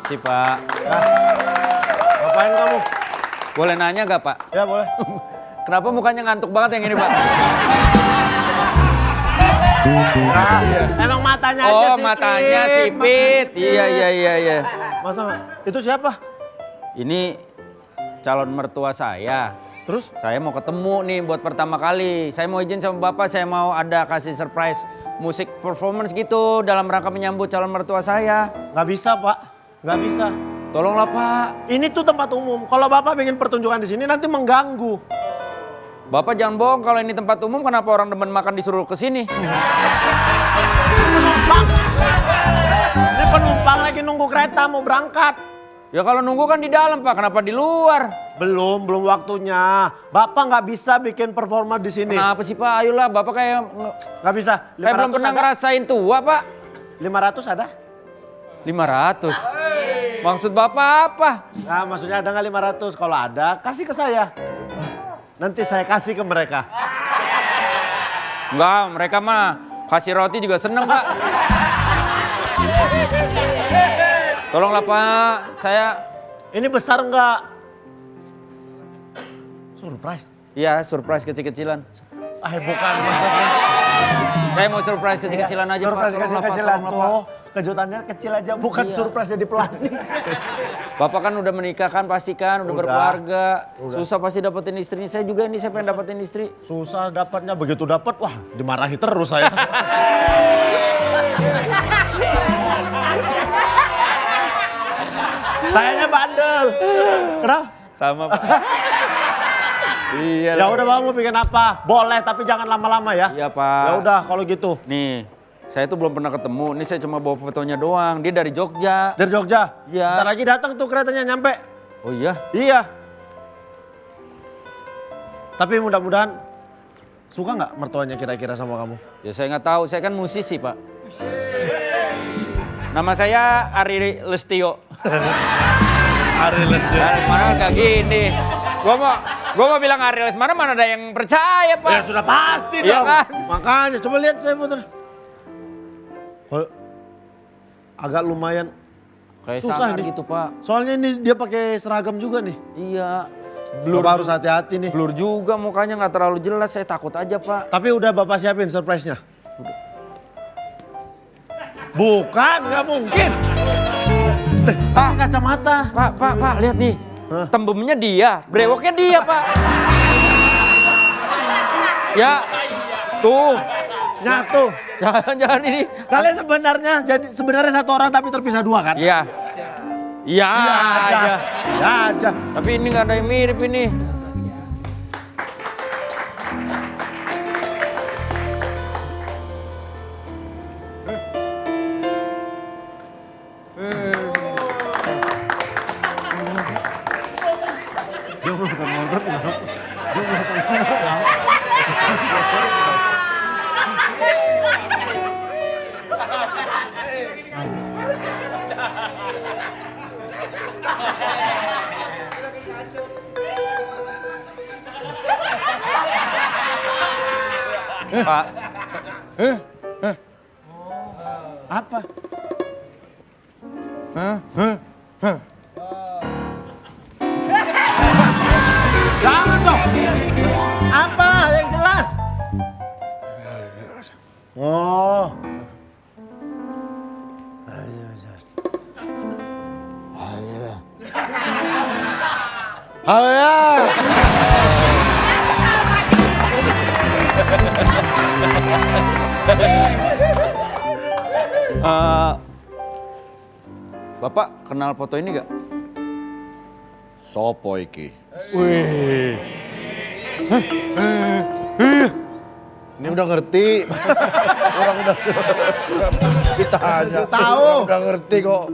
Makasih, Pak. Nah, ngapain kamu? Boleh nanya gak, Pak? Ya boleh. Kenapa mukanya ngantuk banget yang ini, Pak? Nah, emang matanya aja Oh, sipit. matanya sipit. Iya. Masa itu siapa? Ini calon mertua saya. Terus? Saya mau ketemu nih buat pertama kali. Saya mau izin sama Bapak, saya mau ada kasih surprise musik performance gitu dalam rangka menyambut calon mertua saya. Nggak bisa Pak, nggak bisa. Tolonglah, Pak. Ini tuh tempat umum. Kalau Bapak ingin pertunjukan di sini nanti mengganggu. Bapak jangan bohong, kalau ini tempat umum kenapa orang demen makan disuruh ke sini? Penumpang. Ini penumpang lagi nunggu kereta mau berangkat. Ya kalau nunggu kan di dalam, Pak. Kenapa di luar? Belum waktunya. Bapak nggak bisa bikin performa di sini. Kenapa sih, Pak? Ayolah, Bapak kayak Nggak bisa. belum pernah ngerasain tua, Pak. 500 ada? 500. Maksud Bapak apa? Nah, maksudnya ada nggak 500? Kalau ada, kasih ke saya. Nanti saya kasih ke mereka. Enggak, mereka mah kasih roti juga seneng, Pak. Tolonglah, Pak. Saya... Ini besar nggak? Surprise? Iya, surprise kecil-kecilan. Bukan maksudnya. Saya mau surprise kecil-kecilan aja, Pak. Surprise Tolonglah, Pak. kecil-kecilan Tolonglah, Pak. tuh. Kejutannya kecil aja, bukan Iya. surprise jadi pelangi. Bapak kan udah menikah kan pastikan, udah berkeluarga. Udah. Susah pasti dapetin istrinya. Saya juga ini, saya pengen dapetin istri. Susah dapatnya, begitu dapat, wah dimarahi terus saya. Sayanya bandel. Kenapa? Sama, Pak. Iya. Ya udah Bang, mau bikin apa? Boleh, tapi jangan lama-lama ya. Iya, Pak. Ya udah kalau gitu. Nih, saya tuh belum pernah ketemu. Ini saya cuma bawa fotonya doang. Dia dari Jogja. Dari Jogja. Iya. Ntar lagi datang tuh keretanya nyampe. Oh iya? Iya. Tapi mudah-mudahan suka nggak mertuanya kira-kira sama kamu? Ya saya nggak tahu. Saya kan musisi, Pak. Nama saya Ari Lestio. Ari Lesdia. Ari Lesmana kan kayak gini. Gua mau bilang Ari Lesmana mana ada yang percaya, Pak. Ya sudah pasti Iya dong. kan? Makanya coba lihat saya putar. Oh, agak lumayan Kayak susah sangar nih. gitu, Pak. Soalnya ini dia pakai seragam juga nih. Iya. Bapak harus hati-hati nih. Blur juga mukanya nggak terlalu jelas. Saya takut aja, Pak. Tapi udah Bapak siapin surprise-nya? Bukan, nggak mungkin. Pakai kacamata. Pak, lihat nih. Hah? Tembemnya dia, brewoknya dia, Pak. Ya, tuh. Nyatu. Jangan ini. Kalian sebenarnya satu orang tapi terpisah dua kan? Iya. Iya aja. Ya aja. Tapi ini nggak ada yang mirip ini. Pak, Apa? Jangan dong. Apa yang jelas? Oh. Bapak kenal foto ini gak? Sopo iki? Wih. Ini udah ngerti. Orang udah ditanya. Tahu. Orang udah ngerti kok.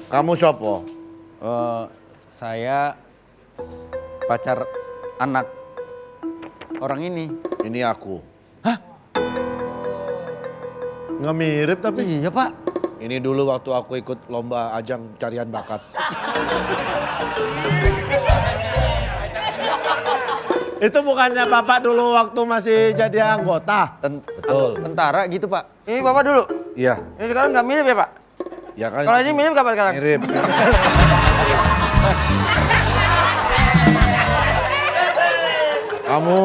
Kamu sopo? Saya pacar anak orang ini. Ini aku. Nggak mirip tapi. Iya, Pak. Ini dulu waktu aku ikut lomba ajang carian bakat. Itu bukannya Bapak dulu waktu masih jadi anggota? Betul. Tentara gitu, Pak. Ini Bapak dulu. Iya. Ini sekarang nggak mirip ya, Pak? Ya kan? Kalau ini mirip kapan sekarang? Mirip. Kamu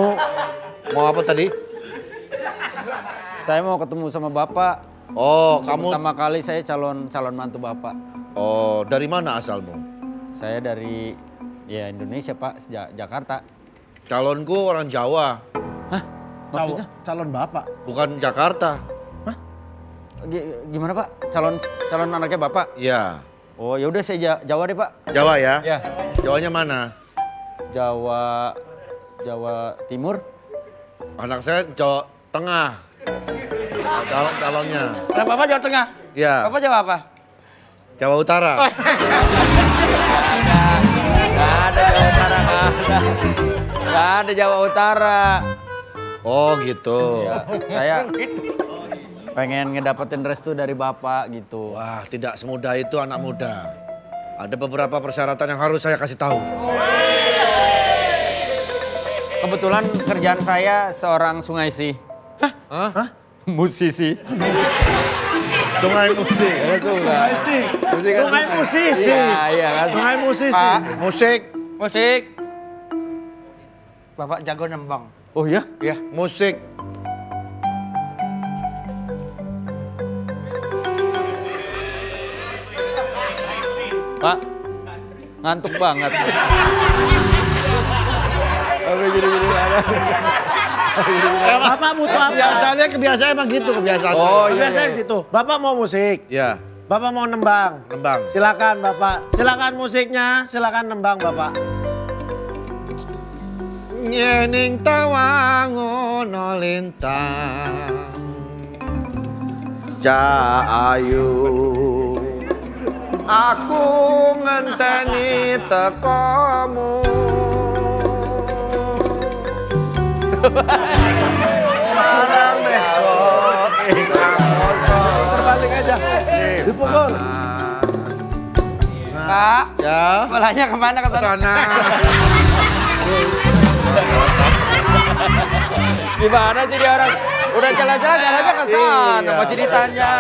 mau apa tadi? Saya mau ketemu sama Bapak. Oh, kamu. Pertama kali saya calon mantu Bapak. Oh, dari mana asalmu? Saya dari Indonesia, Pak, Jakarta. Calonku orang Jawa, Maksudnya? Calon bapak. bukan Jakarta. Gimana, Pak? Calon anaknya Bapak? Iya. Oh, ya udah saya Jawa deh, Pak. Jawa ya? Ya. Jawanya mana? Jawa Timur. Anak saya Jawa Tengah. Calonnya. Nah, Bapak Jawa Tengah. Iya. Bapak Jawa apa? Jawa Utara. Nggak ada Jawa Utara, nggak ada Jawa Utara. Oh gitu. Ya, saya pengen ngedapetin restu dari Bapak gitu. Wah, tidak semudah itu anak muda. Ada beberapa persyaratan yang harus saya kasih tahu. Kebetulan kerjaan saya seorang sungai sih. Hah? Musisi. Sungai musik. Sungai sih. Musik kan Sungai musisi. Iya kan. Sungai musisi. Pak, Musik, musik. Bapak jago nembang. Oh iya? Iya. musik. Pak, ngantuk banget. Apa gini-gini ada. Bapak butuh apa? Kebiasaan emang gitu kebiasaan. Oh iya. Biasanya gitu. Bapak mau musik. Ya, Bapak mau nembang. nembang. Silakan Bapak. Silakan musiknya. Silakan nembang Bapak. Nyening tawa ngono lintang Ayu aku ngenteni tekomu marang beko Terbalik aja. Dipukul. Pak, ya bolanya kemana ke sana? sana. Gimana sih dia orang? Udah jalan-jalan jalannya ke sana, Iya. masih ditanya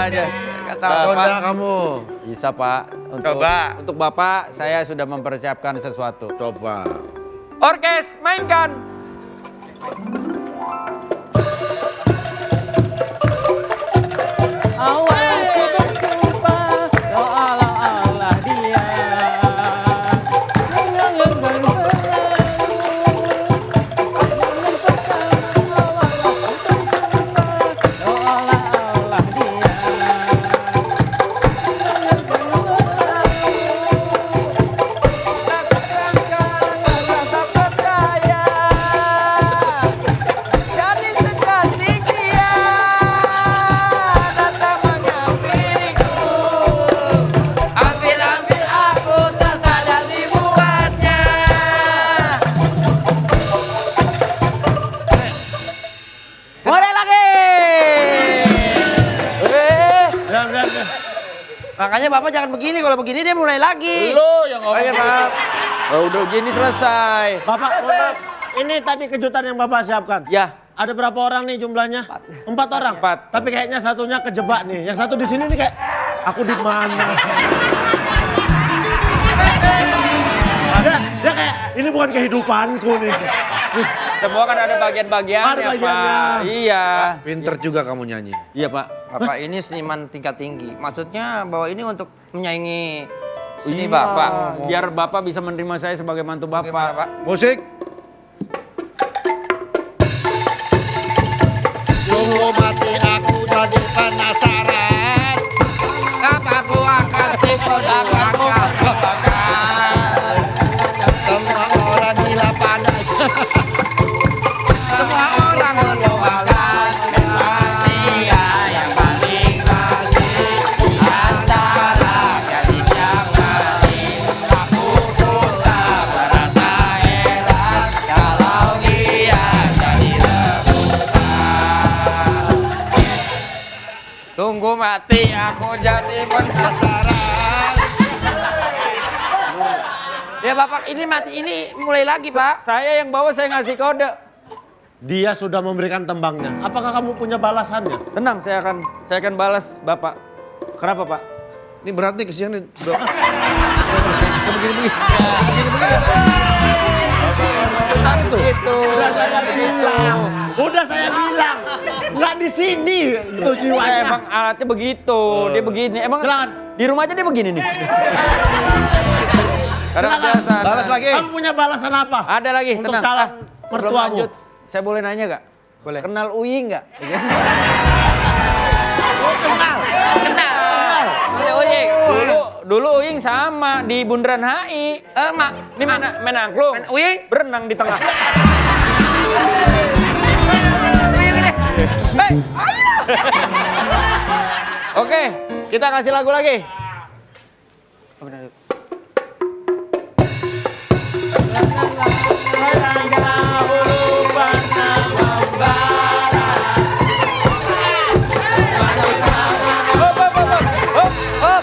aja. Kata Sonda Pak, kamu. bisa Pak. Coba. Untuk Bapak, saya sudah mempersiapkan sesuatu. Coba. Orkes, mainkan. Awal ku berjumpa, oh Allah dia. Yang berlalu. Oh Allah dia. Rasa percaya, jadi secantik dia datang menghampiriku. Ambil aku tak sadar dibuatnya. Mulai lagi. Jangan. Makanya Bapak jangan begini, kalau begini dia mulai lagi. Lo yang ngomong. Ayo, Pak. Oh, udah gini selesai. Bapak, mohon maaf. Ini tadi kejutan yang Bapak siapkan. Ya, Ada berapa orang nih jumlahnya? 4 orang. 4. Tapi kayaknya satunya kejebak nih. Yang satu di sini nih kayak aku di mana? Dia kayak ini bukan kehidupanku nih. semua kan ada bagian-bagiannya, Ada bagiannya. Pak. Iya. Pinter juga kamu nyanyi. Iya, Pak. Bapak ini seniman tingkat tinggi. Maksudnya bahwa ini untuk menyaingi seni Iya. Bapak. Biar Bapak bisa menerima saya sebagai mantu Bagaimana, Bapak. Pak? Musik. Sungguh mati aku jadi penasaran. Apa aku akan tipu aku kebakar. Semua orang gila panas. Semua orang melupakan dia yang paling kasih di antara gadis yang lain. Aku pun tak merasa heran kalau dia jadi rebutan. Tunggu mati aku jadi penasaran. Ya Bapak ini mati ini mulai lagi Pak. Saya yang bawa, saya ngasih kode. Dia sudah memberikan tembangnya. Apakah kamu punya balasannya? Tenang, saya akan balas Bapak. Kenapa, Pak? Ini berat nih, kesian nih, bro. Begini. Tadi tuh. Gitu. Udah saya bilang, nggak di sini itu jiwanya. Emang alatnya begitu, dia begini. Emang di rumah aja dia begini nih. Karena Silakan. biasa. Balas lagi. Kamu punya balasan apa? Ada lagi, Untuk tenang. calon Sebelum mertuamu. lanjut, saya boleh nanya gak? Boleh. Kenal Uyi gak? Kenal. Boleh Uyi. Dulu Uying sama di Bundaran HI. Mak, Ini main angklung. Uyi. Berenang di tengah. Uyi gini. Hei, ayo. Oke, kita kasih lagu lagi. Hop.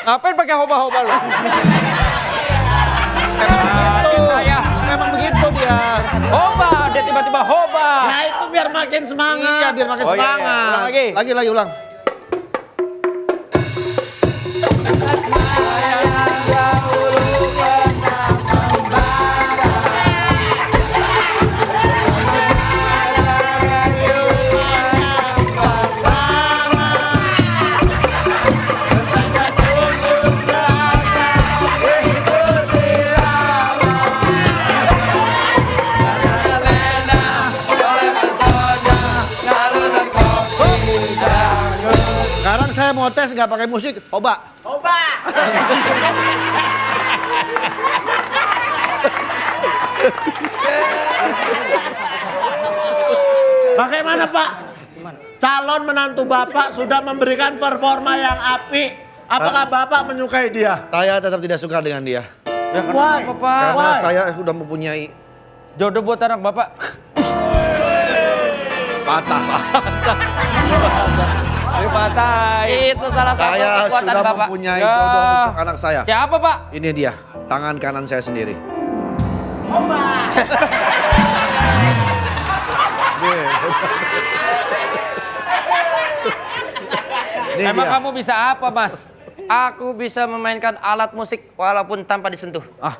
Ngapain pakai hoba-hoba lu? Emang begitu dia. Hoba, dia tiba-tiba hoba. Nah itu biar makin semangat. Iya, biar makin Oh, iya, iya. semangat. Ulang lagi. Lagi, ulang. Sekarang saya mau tes nggak pakai musik, coba. Bagaimana Pak? Calon menantu Bapak sudah memberikan performa yang apik. Apakah Bapak menyukai dia? Saya tetap tidak suka dengan dia. Ya Why? kenapa, Pak? Karena Why? saya sudah mempunyai Jodoh buat anak Bapak. patah. Patah. Itu salah satu Saya kekuatan sudah Bapak. mempunyai Ya. jodoh untuk anak saya. Siapa, Pak? Ini dia, tangan kanan saya sendiri. Ini Emang dia. kamu bisa apa, Mas? Aku bisa memainkan alat musik walaupun tanpa disentuh. Ah,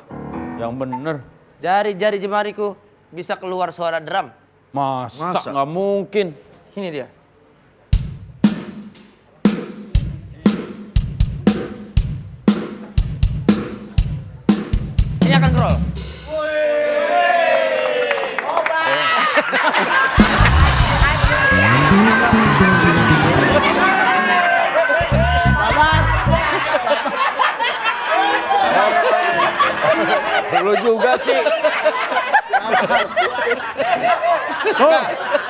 yang bener. Jari-jari jemariku bisa keluar suara drum. Masa? Masa? Nggak mungkin. Ini dia. Ini akan scroll. Lu juga sih. Oh,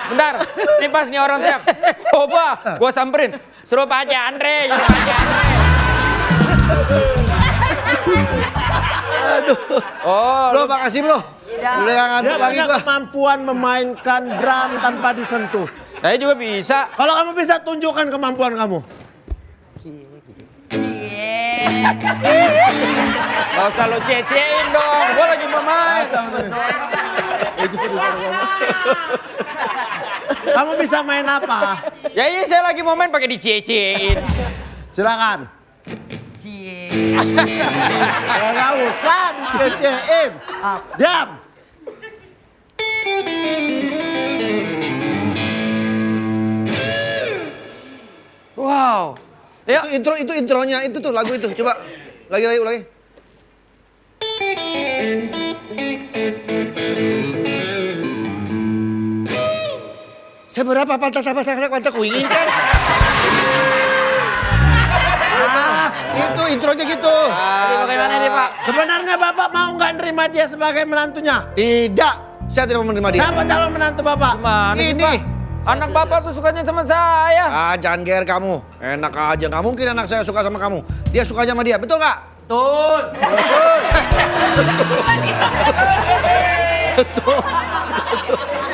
bentar. Ini pas nih orang teriak. Coba, gua samperin. Suruh Pak Haji Andre. Suruh Pak Haji Andre. Oh, Bro, makasih bro. Udah gak ngantuk Dia lagi punya gua. kemampuan memainkan drum tanpa disentuh. saya juga bisa. Kalau kamu bisa tunjukkan kemampuan kamu. Gak usah lu cecein dong. Gua lagi mau main. Kamu bisa main apa? Ya iya saya lagi mau main pakai dicecein. Silakan. Ya nggak usah dicecein. Diam. Wow. Itu intronya, itu tuh lagu itu. Coba. Lagi. Seberapa pantas ku inginkan? Itu intronya gitu. Jadi bagaimana nih Pak? Sebenarnya Bapak mau nggak nerima dia sebagai menantunya? Tidak, saya tidak mau menerima dia. Siapa calon menantu Bapak? Gimana sih, Ini. Pak? Anak Bapak tuh sukanya sama saya. Ah, jangan ger kamu. Enak aja, nggak mungkin anak saya suka sama kamu. Dia sukanya sama dia, betul nggak? Betul.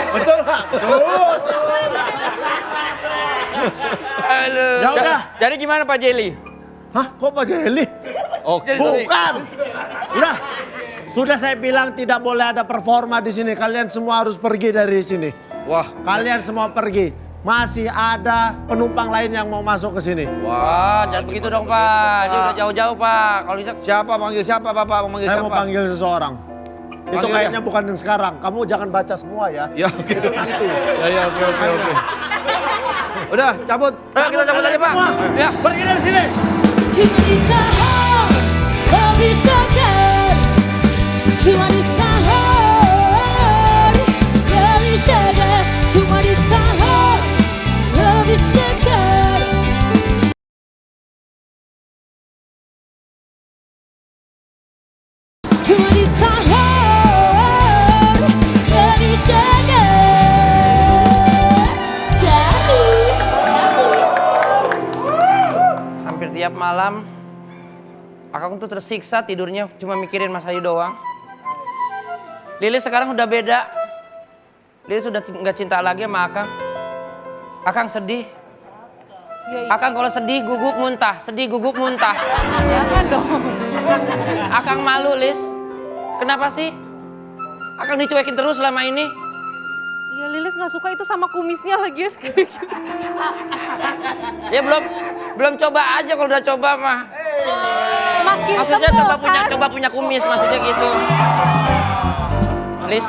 Betul Pak? Betul. Ya udah. Jadi gimana Pak Jelly? Hah? Kok Pak Jeli? Oke. Bukan. Udah. Sudah saya bilang tidak boleh ada performa di sini. Kalian semua harus pergi dari sini. Wah, Kalian semua pergi. masih ada penumpang lain yang mau masuk ke sini. Wah, jangan begitu dong Pak. Ini udah jauh-jauh Pak. Kalau bisa Siapa panggil siapa Bapak? Mau manggil Saya siapa? mau panggil seseorang. Itu Panggil kayaknya bukan yang sekarang. Kamu jangan baca semua ya. Ya oke. Itu nanti. Ya oke. Udah, cabut. Ayo kita cabut aja Pak. Semua. Ya. Pergi dari sini. Cuma di sahur, lebih segar. Cuma di sahur, lebih segar. Cuma di sahur, lebih segar. Cuma di sahur, lebih segar. Sahur. Hampir tiap malam Akang tuh tersiksa tidurnya cuma mikirin Mas Ayu doang. Lilis sekarang udah beda. Lilis sudah nggak cinta lagi sama Akang. Akang sedih. Akang kalau sedih gugup muntah, sedih gugup muntah. Jangan dong. Akang malu, Lis. Kenapa sih? Akang dicuekin terus selama ini. Ya Lilis nggak suka itu sama kumisnya lagi. Ya belum coba aja, kalau udah coba mah. Makin Maksudnya sebel kan? coba punya kumis, maksudnya gitu. Lis,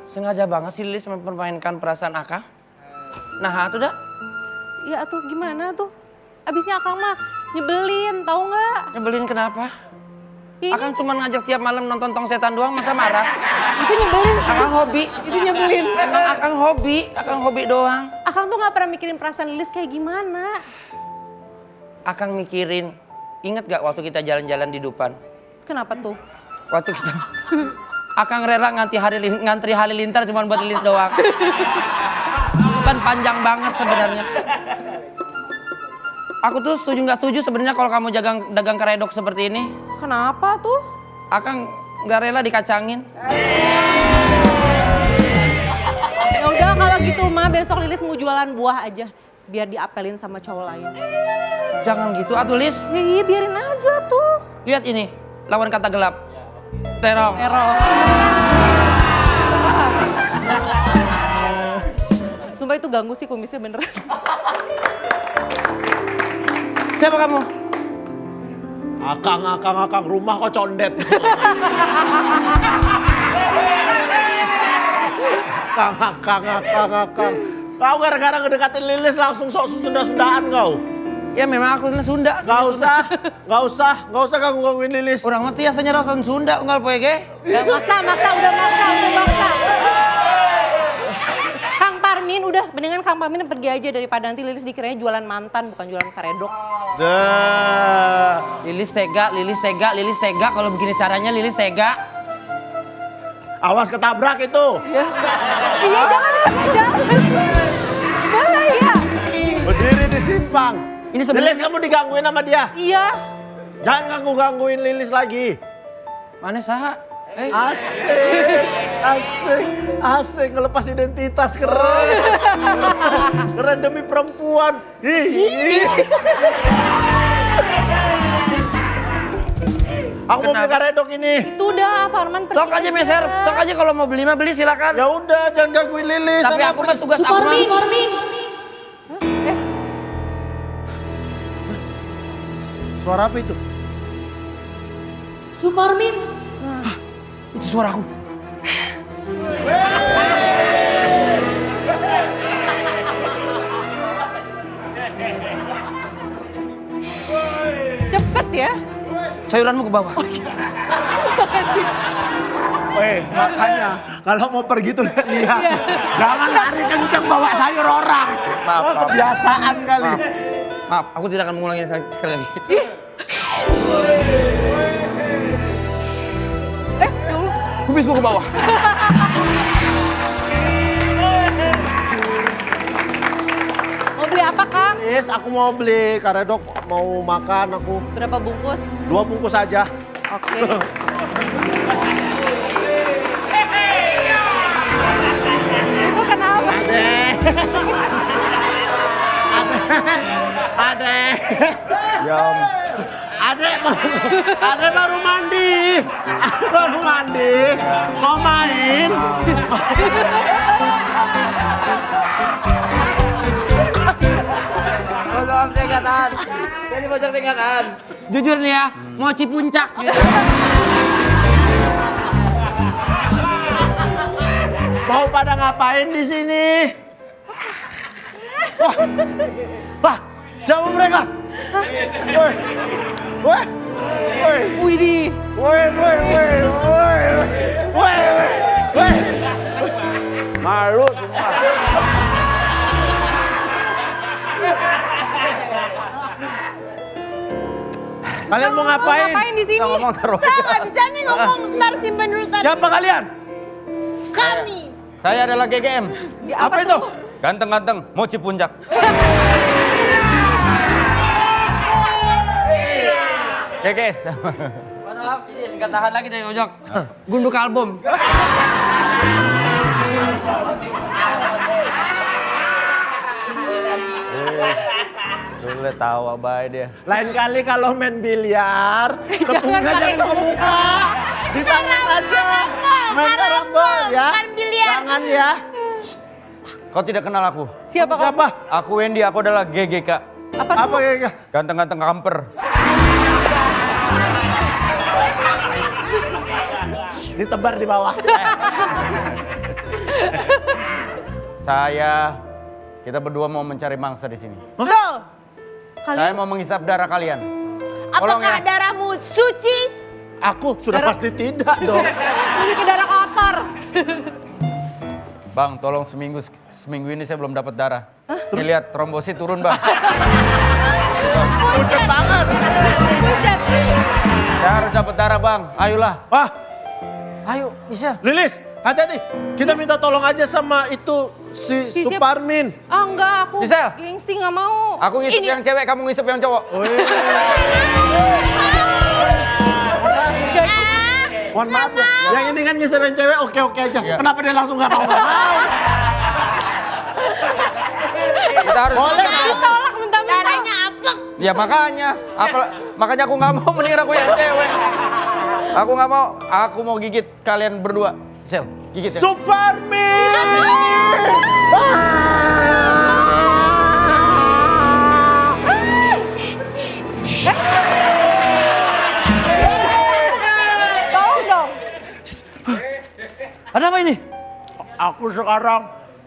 sengaja banget sih Lis mempermainkan perasaan Akang. Nah, sudah. Ya tuh gimana tuh? Abisnya Akang mah nyebelin, tahu nggak? Nyebelin kenapa? Ya, Akang cuma ngajak tiap malam nonton Tong Setan doang, masa marah? itu nyebelin. Akang hobi. Itu nyebelin. Emang Akang hobi doang. Akang tuh nggak pernah mikirin perasaan Lilis kayak gimana. Akang mikirin, inget gak waktu kita jalan-jalan di Dupan? Kenapa tuh? Waktu kita Akang rela ngantri halilintar cuma buat Lilis doang. Itu kan panjang banget sebenarnya. Aku tuh setuju nggak setuju sebenarnya kalau kamu dagang keredok seperti ini. Kenapa tuh? Akang nggak rela dikacangin. Ya udah kalau gitu mah besok Lilis mau jualan buah aja biar diapelin sama cowok lain. Jangan gitu atuh Lis. Ya iya biarin aja tuh. Lihat ini, lawan kata gelap. Terong. Error. Sumpah itu ganggu sih kumisnya beneran. Siapa kamu? Akang, rumah kok condet. Akang. Kau gara-gara ngedekatin Lilis langsung sok Sunda-Sundaan kau. Ya memang aku Sunda. Gak usah gangguin Lilis. Orang mati asanya rasa Sunda unggal poe ge. Udah maksa. Kang Parmin udah, mendingan Kang Parmin pergi aja daripada nanti Lilis dikiranya jualan mantan bukan jualan karedok. Lilis tega. Kalau begini caranya Lilis tega. Awas ketabrak itu. Iya jangan. Bahaya. Berdiri di simpang. Ini sebenarnya Lilis kamu digangguin sama dia. Iya. Jangan gangguin Lilis lagi. mana saha? Asik ngelepas identitas keren demi perempuan. Aku mau beli karedok ini. Itu udah Parman pergi. Sok aja meser, sok aja kalau mau beli mah beli silakan. Ya udah jangan gangguin Lilis. Tapi aku mah tugas aku mah. Suparmin. Suara apa itu? Suparmin. Itu suara aku. Cepet ya. Sayuranmu ke bawah. Makanya kalau mau pergi tuh lihat. Jangan lari kenceng bawa sayur orang. Maaf. Kebiasaan kali. Maaf, aku tidak akan mengulangi sekali lagi. Ya Allah. Kumisku ke bawah. Mau beli apa Kang? Yes, aku mau beli karedok, mau makan aku. Berapa bungkus? 2 bungkus aja. Oke. Ibu kenapa? Adek. Adek baru mandi. Mau main. tingkatan. Saya di pojok tingkatan. Jujur nih ya, mau Cipuncak gitu. Mau pada ngapain di sini? Wah, wah, siapa mereka? Woi, woi, woi, Widih. woi, woi, woi, woi, woi, woi. Malu semua. Kalian mau ngapain? Ngapain di sini? Ngomong taruh. Saya nggak bisa nih ngomong, ntar simpen dulu tadi. Siapa kalian? Kami. Saya adalah GGM. Apa itu? Ganteng-ganteng, mau Cipuncak. Ya guys. Maaf, ini nggak tahan lagi dari pojok. Gunduk album. Sulit tawa baik dia. Lain kali kalau main biliar, tepungnya jangan ke muka. Di tangan aja. Main karambol ya. bukan biliar. Jangan ya. Kau tidak kenal aku. Siapa kamu? Siapa? Aku Wendy, aku adalah GGK. Apa tuh? Apa ya? Ganteng-ganteng kamper. Ditebar di bawah. Kita berdua mau mencari mangsa di sini. Betul. Saya mau menghisap darah kalian. Tolong Apakah ya. darahmu suci? Aku sudah pasti tidak dong. Ini ke darah kotor. Bang, tolong seminggu ini saya belum dapat darah. Nih lihat trombosit turun, Bang. Pucat banget. Pucat. Saya harus dapat darah, Bang. Ayolah. Wah, Ayo, Michelle. Lilis, hati-hati. Kita minta tolong aja sama itu si Si siapa? Suparmin. Ah enggak, aku Gisel. gengsi nggak mau. Aku ngisep yang cewek, kamu ngisep yang cowok. Mohon maaf ya. Yang ini kan ngisep yang cewek oke-oke aja. Iya. Kenapa dia langsung nggak mau? Kita harus. Boleh. Tolak mentah-mentah. Darahnya apek. Ya makanya, makanya aku nggak mau mendingan aku yang cewek. Aku nggak mau, aku mau gigit kalian berdua. Sel, gigit ya. Suparmin! Tolong dong. Ada apa ini? Aku sekarang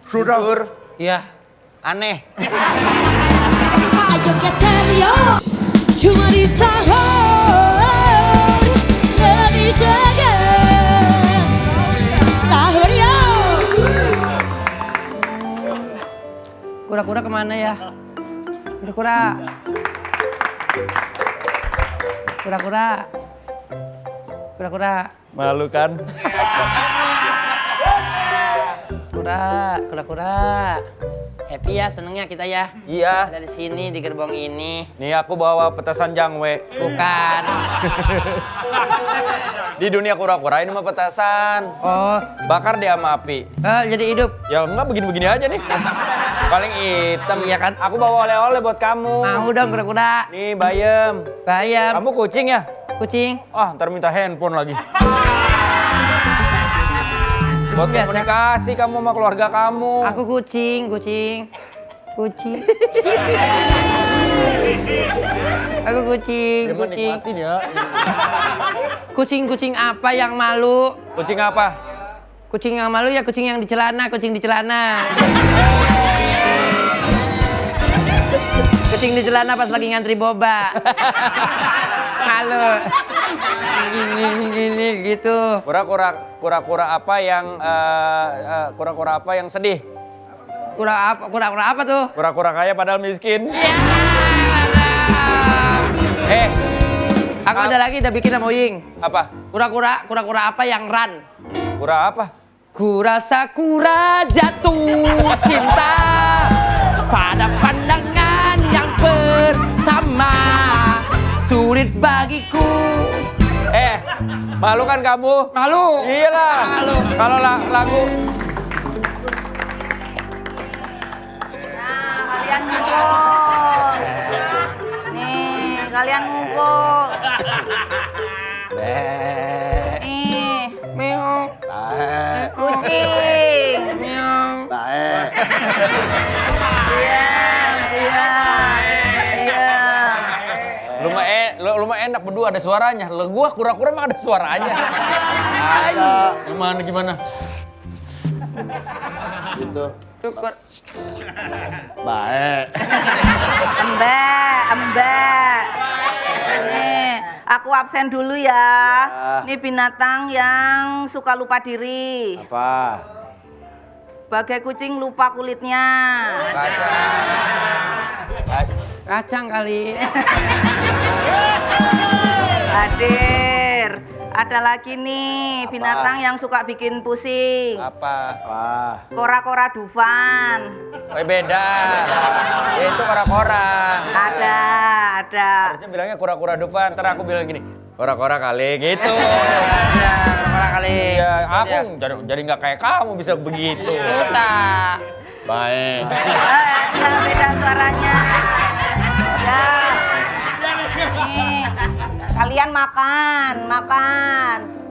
sudah Jujur, iya, aneh. Ayo geser yo. Cuma di sahur lebih segar. Sahur yo. Kura-kura kemana ya? Kura-kura. Kura-kura. Kura-kura. Malu kan? Kura-kura. Happy ya, senengnya kita ya. Iya. Ada di sini di gerbong ini. Nih aku bawa petasan jangwe. Bukan. Di dunia kura-kura ini mah petasan. Oh, Bakar dia sama api. jadi hidup. Ya enggak begini-begini aja nih. Paling hitam. Iya kan? Aku bawa oleh-oleh buat kamu. Mau dong kura-kura. Nih bayam. Bayam. Kamu kucing ya? Kucing. Ah, ntar minta handphone lagi. Buat Biasa. komunikasi kamu sama keluarga kamu. Aku kucing. Kucing. Aku kucing. Dia mah nikmatin ya. Kucing apa yang malu? Kucing apa? Kucing yang malu ya kucing yang di celana, kucing di celana. Kucing di celana pas lagi ngantri boba. Malu. Gini gitu. Kura-kura apa yang sedih? Kura-kura apa tuh? Kura-kura kaya padahal miskin. Ya. Aku udah bikin sama Uying. Apa? Kura-kura apa yang run? Kura apa? Kurasa kura jatuh cinta pada pandangan yang pertama, sulit bagiku. Malu kan kamu? Malu. Iyalah. Malu. Kalau lagu Kalian ngumpul. Nih, kalian ngumpul. Nih, Meong. kucing. Meong. Diam. enak berdua ada suaranya. Lah gua kura-kura mah ada suaranya. Ada. Gimana? Gitu. Syukur. Baik. Mbak. Nih, aku absen dulu ya. Ini binatang yang suka lupa diri. Apa? Bagai kucing lupa kulitnya. Kacang kali. Hadir. Ada lagi nih binatang yang suka bikin pusing. Apa? Wah. Kora-kora Dufan. Oh, beda. Ya itu kora-kora. Ada. Harusnya bilangnya kura-kura Dufan. Ntar aku bilang gini, kora-kora kali gitu. Ya, orang kali. Ya, aku jadi nggak kayak kamu bisa begitu. Kita. Baik. Ya, beda suaranya. Ya. Nih, kalian makan.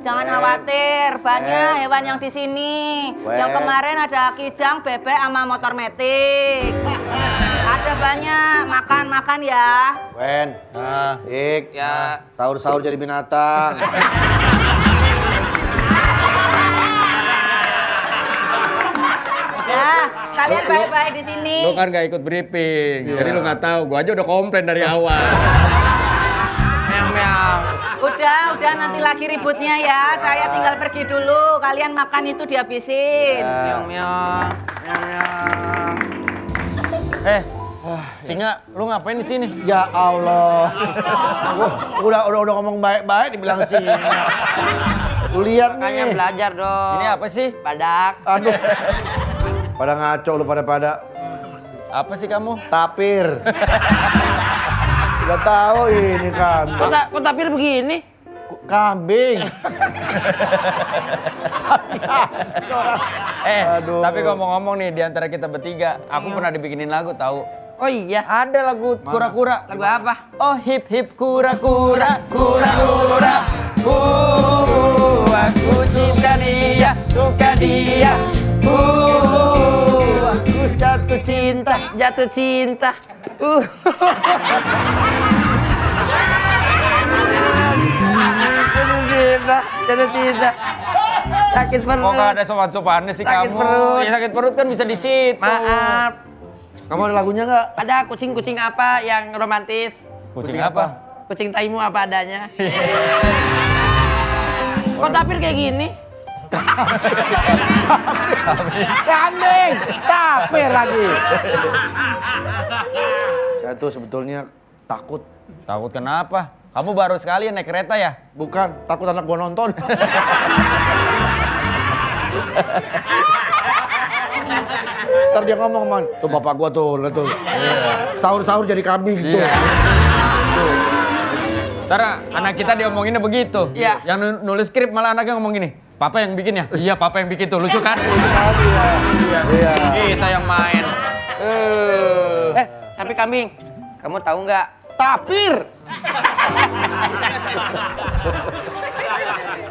Jangan khawatir, banyak hewan yang di sini. Yang kemarin ada kijang, bebek, sama motor metik. Ada banyak, makan ya. Wen. Ik. Ya. Sahur-sahur jadi binatang. Ya, kalian baik-baik di sini. Lu kan gak ikut briefing, jadi lu nggak tahu. Gua aja udah komplain dari awal. Meong. Udah nanti lagi ributnya ya. Saya tinggal pergi dulu. Kalian makan itu dihabisin. Meong. Singa, lu ngapain di sini? Ya Allah. Udah ngomong baik-baik dibilang sih. Lu lihat Makanya nih. belajar dong. Ini apa sih? Badak. Aduh. Pada ngaco lu pada. Apa sih kamu? Tapir. Udah tahu ini kambing. Kok tapir begini? Kambing. Aduh. Tapi ngomong-ngomong nih, di antara kita bertiga, aku pernah dibikinin lagu tahu. Oh iya. Ada lagu kura-kura. Lagu apa? Oh hip hip kura-kura, kura-kura. Aku cinta dia, suka dia. Aku jatuh cinta. Jatuh cinta. Sakit perut. Kok gak ada sopan-sopannya sih Sakit kamu? perut. Ya sakit perut kan bisa di situ. Maaf. Kamu ada lagunya nggak? Ada kucing-kucing apa yang romantis? Kucing apa? Kucing taimu apa adanya? Kok tapir kayak gini? Kambing. Tapir lagi. Saya tuh sebetulnya takut. Takut kenapa? Kamu baru sekali naik kereta ya? Bukan, takut anak gua nonton. Ntar dia ngomong, man, tuh bapak gua tuh, lihat tuh. Sahur-sahur jadi kambing tuh. Ntar anak kita diomonginnya begitu. Iya. Yang nulis skrip malah anaknya ngomong gini, papa yang bikin ya? Iya, papa yang bikin tuh. Lucu kan? Iya. Kita yang main. Tapi kambing, kamu tahu nggak? Tapir.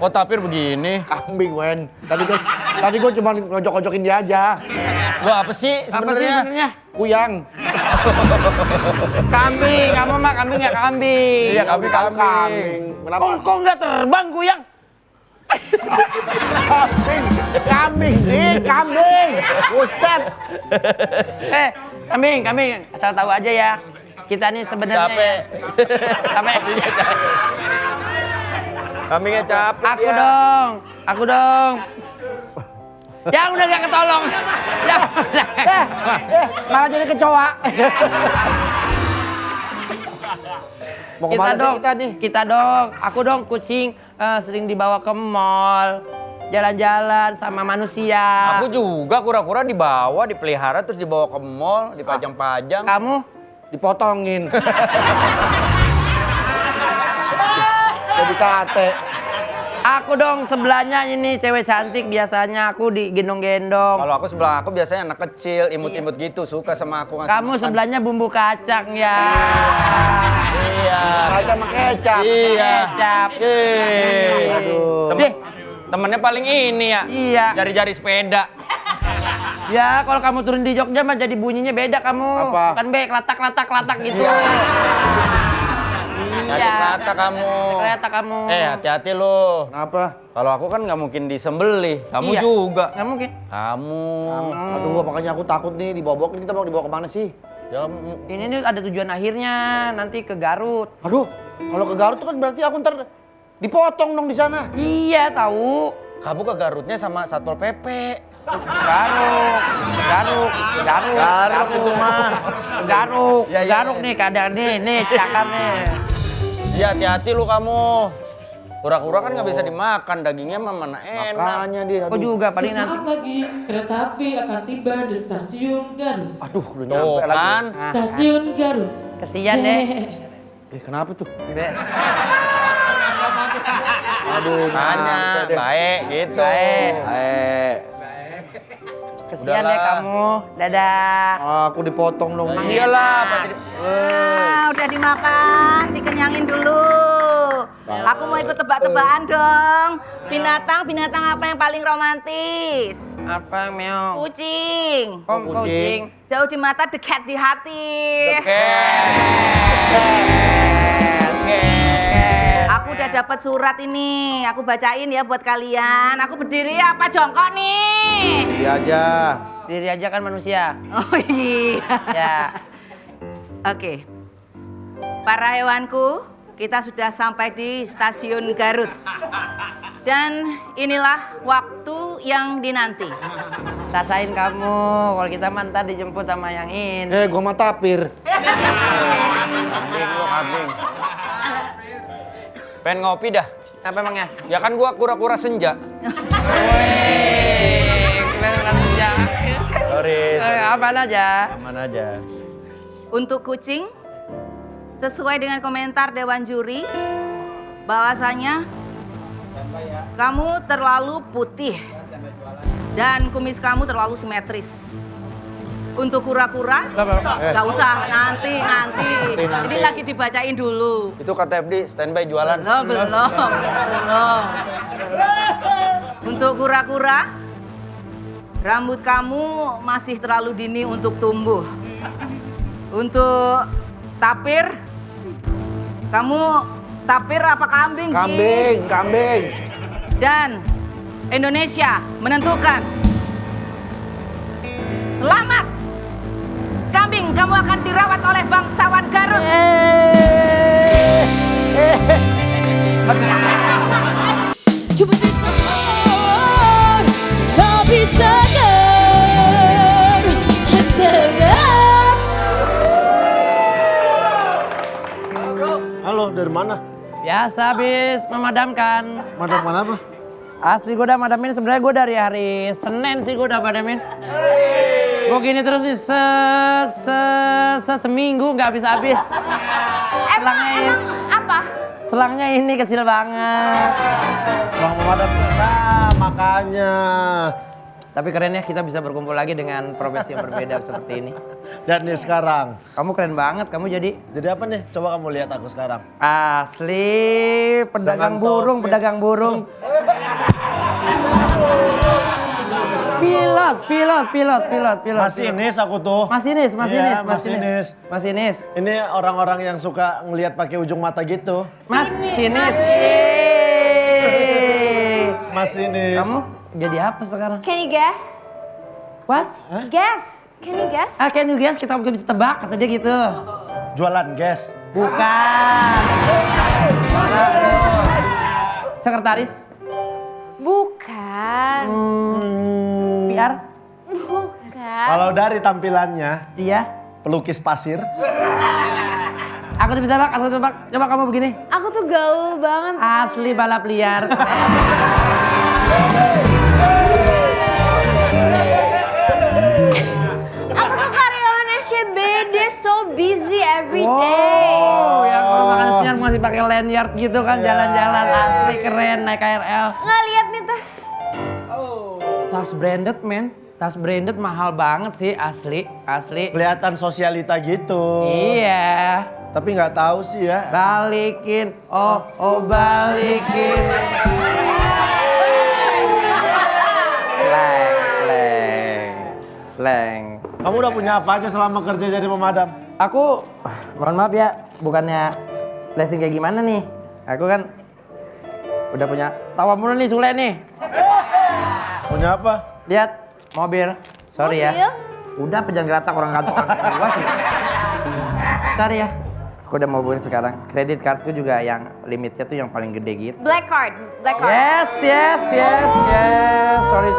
Kok tapir begini? Kambing, Wen. Tadi gua cuma ngojok-ngojokin dia aja. Gua apa sih Apa sih sebenarnya? sebenarnya? Kuyang. Kambing, kamu mah kambing ya kambing. Iya, kambing. Kenapa? Oh, kok nggak terbang kuyang? Kambing. Buset. Kambing, asal tahu aja ya. Kita nih sebenarnya Capek. Capek. Kambingnya capek Aku dong. Yang udah gak ketolong. Malah jadi kecoa. Mau kemana sih kita nih? Kita dong. Aku dong kucing sering dibawa ke mall. Jalan-jalan sama manusia. Aku juga kura-kura dibawa, dipelihara terus dibawa ke mall, dipajang-pajang. Kamu? Dipotongin. Jadi sate. Aku dong sebelahnya ini cewek cantik biasanya aku digendong-gendong. Kalau aku sebelah aku biasanya anak kecil, imut-imut gitu, suka sama aku. ngasih Kamu makan. sebelahnya bumbu kacang ya. Iya. Kacang sama kecap. Iya. Kecap. Aduh. Temennya paling ini ya. Iya. Jari-jari sepeda. Ya kalau kamu turun di Jogja mah jadi bunyinya beda kamu. Apa? Bukan be, kelatak gitu. Ngasih kata kamu. Kereta kamu. Hati-hati lu. Kenapa? Kalau aku kan nggak mungkin disembelih. Kamu Iya. juga. Nggak mungkin. Kamu. Aduh, makanya aku takut nih dibawa-bawa. Kita mau dibawa kemana sih? Ya, Ini nih ada tujuan akhirnya, nanti ke Garut. Aduh, kalau ke Garut tuh kan berarti aku ntar dipotong dong di sana. Iya, tahu. kamu ke Garutnya sama Satpol PP. Garuk itu mah. Garuk nih keadaan nih cakar nih. Iya, hati-hati lu kamu. Kura-kura kan nggak bisa dimakan, dagingnya mah mana enak. Makanya dia, Kok juga paling nanti. Sesaat lagi kereta api akan tiba di stasiun Garut. Aduh, udah Tuh nyampe lagi. kan. Stasiun Garut. Kesian deh. Kenapa tuh? Dek. Aduh, Tanya, nyampe deh. baik gitu. Baik. Kesian deh Udahlah. kamu. Dadah. Aku dipotong dong. Iyalah, pasti. Udah dimakan, dikenyangin dulu. Aku mau ikut tebak-tebakan dong. Binatang apa yang paling romantis? Apa meong? Kucing. Kok kucing? Jauh di mata, dekat di hati. Aku udah dapat surat ini. Aku bacain ya buat kalian. Aku berdiri apa jongkok nih? Iya aja. Diri aja kan manusia. Oh iya. Ya. Oke. Para hewanku, kita sudah sampai di stasiun Garut. Dan inilah waktu yang dinanti. Rasain kamu. Kalau kita mantar dijemput sama yang ini. Gua mah tapir. Kambing lu, kambing. Pengen ngopi dah. Apa emangnya? Ya kan gua kura-kura senja. Keren senja. Sorry. Apaan aja? Aman aja. Untuk kucing, sesuai dengan komentar Dewan Juri, bahwasanya kamu terlalu putih dan kumis kamu terlalu simetris. Untuk kura-kura, nggak usah, nanti. Ini lagi dibacain dulu. Itu kata FD, standby jualan. Belum. Untuk kura-kura, rambut kamu masih terlalu dini untuk tumbuh. Untuk tapir, kamu tapir apa kambing sih? Kambing. Dan Indonesia menentukan. Selamat! Kambing, kamu akan dirawat oleh bangsawan Garut. Cuma bisa mawar, lebih segar, hasrat. Halo, dari mana? Biasa habis memadamkan. Madam mana apa? Asli gue udah madamin, sebenarnya gue dari hari Senin sih gue udah madamin. Gue gini terus nih, seminggu nggak habis-habis. Emang apa? Selangnya ini kecil banget. Bang pemadam nah, makanya. Tapi keren ya kita bisa berkumpul lagi dengan profesi yang berbeda seperti ini. Dan nih sekarang. Kamu keren banget, kamu jadi Jadi apa nih? Coba kamu lihat aku sekarang. asli pedagang Dengan burung, topi. pedagang burung. Pilot. Masinis aku tuh. Masinis. Iya, masinis. Ini orang-orang yang suka ngelihat pakai ujung mata gitu. Masinis. Masinis. Kamu jadi apa sekarang? Can you guess? What? Guess. Can you guess? Can you guess? Kita mungkin bisa tebak, kata dia gitu. Jualan gas. Bukan. Sekretaris? Bukan. PR? Bukan. Kalau dari tampilannya, Iya. pelukis pasir. Aku tuh bisa tebak. Coba kamu begini. Aku tuh gaul banget. Asli balap liar. Aku tuh karyawan SCBD, so busy every day. Oh, yang kalau makan siang masih pakai lanyard gitu kan, jalan-jalan asli keren naik KRL. Nggak lihat nih tas. Tas branded, men. Tas branded mahal banget sih, asli. Kelihatan sosialita gitu. Iya. Tapi nggak tahu sih ya. Balikin, oh balikin. Slang. Kamu udah punya apa aja selama kerja jadi pemadam? Aku, mohon maaf ya, bukannya blessing kayak gimana nih? Aku kan udah punya tawa mulu nih Sule nih. Punya apa? Lihat mobil. Sorry ya. Udah pejalan geratak orang kantor gua sih. Sorry ya. Aku udah mau beli sekarang. Kredit kartuku juga yang limitnya tuh yang paling gede gitu. Black card. Yes. Sorry.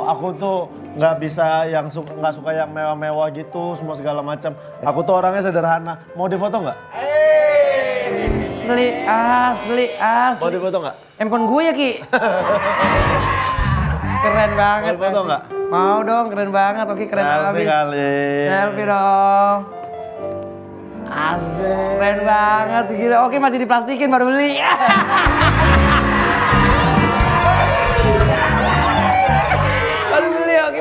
Aku tuh nggak bisa nggak suka yang mewah-mewah gitu, semua segala macam. Aku tuh orangnya sederhana. Mau difoto nggak? Asli. Mau difoto nggak? Handphone gue ya Ki. Keren banget. Mau difoto nggak? Mau dong, keren banget. Oke, keren Selfie banget. kali. Selfie dong. Asik. Keren banget, gila. Oke, masih diplastikin baru beli.